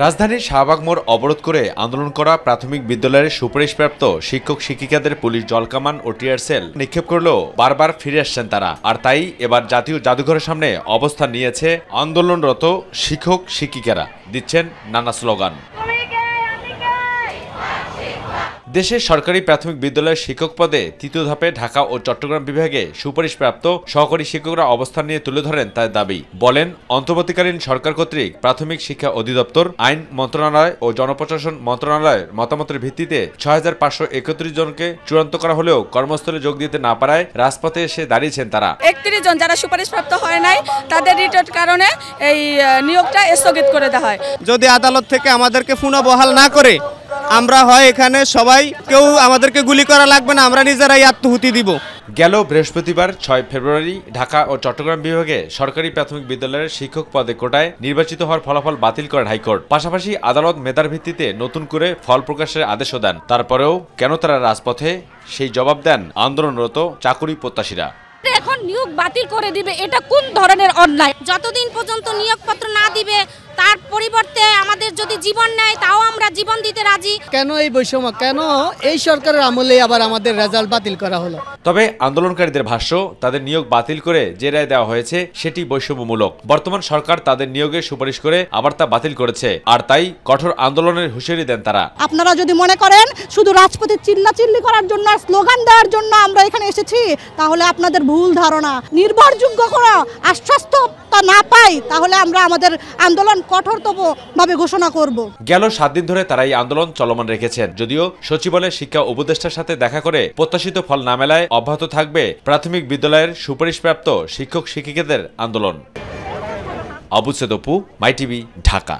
রাজধানীর শাহবাগ মোড় অবরোধ করে আন্দোলন করা প্রাথমিক বিদ্যালয়ের সুপারিশপ্রাপ্ত শিক্ষক শিক্ষিকাদের পুলিশ জলকামান ও টিয়ার সেল নিক্ষেপ করলেও বারবার ফিরে আসছেন তারা। আর তাই এবার জাতীয় জাদুঘরের সামনে অবস্থান নিয়েছে আন্দোলনরত শিক্ষক শিক্ষিকারা, দিচ্ছেন নানা স্লোগান। দেশের সরকারি প্রাথমিক বিদ্যালয়ের শিক্ষক পদে তৃতীয় ধাপে ঢাকা ও চট্টগ্রাম বিভাগে সুপারিশপ্রাপ্ত সহকারী শিক্ষকরা অবস্থান নিয়ে তুলে ধরেন তার দাবি। বলেন, অন্তর্বর্তীকালীন সরকার কর্তৃক প্রাথমিক শিক্ষা অধিদপ্তর, আইন মন্ত্রণালয় ও জনপ্রশাসন মন্ত্রণালয়ের মতামতের ভিত্তিতে ৬৫৩১ জনকে চূড়ান্ত করা হলেও কর্মস্থলে যোগ দিতে না পারায় রাজপথে এসে দাঁড়িয়েছেন তারা। ৩১ জন যারা সুপারিশপ্রাপ্ত হয় নাই তাদের রিটের কারণে এই নিয়োগটা স্থগিত করে দেওয়া হয়। যদি আদালত থেকে আমাদেরকে পুনর্বহাল না করে আমরা হয় এখানে সবাই কেউ আমাদেরকে গুলি করা লাগবে না, আমরা নিজেরাই আত্মহুতি দিব। গেল বৃহস্পতিবার ৬ ফেব্রুয়ারি ঢাকা ও চট্টগ্রাম বিভাগে সরকারি প্রাথমিক বিদ্যালয়ের শিক্ষক পদে কোটায় নির্বাচিত হওয়ার ফলাফল বাতিল করেন হাইকোর্ট। পাশাপাশি আদালত মেধার ভিত্তিতে নতুন করে ফল প্রকাশের আদেশও দেন। তারপরেও কেন তারা রাজপথে, সেই জবাব দেন আন্দোলনরত চাকুরি প্রত্যাশীরা। এখন নিয়োগ বাতিল করে দিবে, এটা কোন ধরনের অন্যায়? যতদিন পর্যন্ত নিয়োগপত্র না দিবে তার পরিবর্তে আমাদের যদি জীবন নেয় তাও আমরা জীবন দিতে রাজি। কেন এই বৈষম্য, কেন এই সরকারের আমলে আবার আমাদের রেজাল্ট বাতিল করা হলো? তবে আন্দোলনকারীদের ভাষ্য, তাদের নিয়োগ বাতিল করে যে রায় দেওয়া হয়েছে সেটি বৈষম্যমূলক। বর্তমান সরকার তাদের নিয়োগের সুপারিশ করে আবার তা বাতিল করেছে, আর তাই কঠোর আন্দোলনের হুঁশিয়ারি দেন তারা। আপনারা যদি মনে করেন শুধু রাজপথে চিল্লাচিল্লি করার জন্য আর স্লোগান দেওয়ার জন্য আমরা এখানে এসেছি, তাহলে আপনাদের ভুল ধারণা। নির্ভরযোগ্য কোনো আশ্বস্ততা না পাই তাহলে আমরা আমাদের আন্দোলন কঠোরতম ভাবে ঘোষণা করব। গেল ৭ দিন ধরে তারা এই আন্দোলন চলমান রেখেছেন। যদিও সচিবালয়ের শিক্ষা উপদেষ্টার সাথে দেখা করে প্রত্যাশিত ফল না মেলায় অব্যাহত থাকবে প্রাথমিক বিদ্যালয়ের সুপারিশপ্রাপ্ত শিক্ষক শিক্ষিকাদের আন্দোলন। আবু সেদ অপু, মাই টিভি, ঢাকা।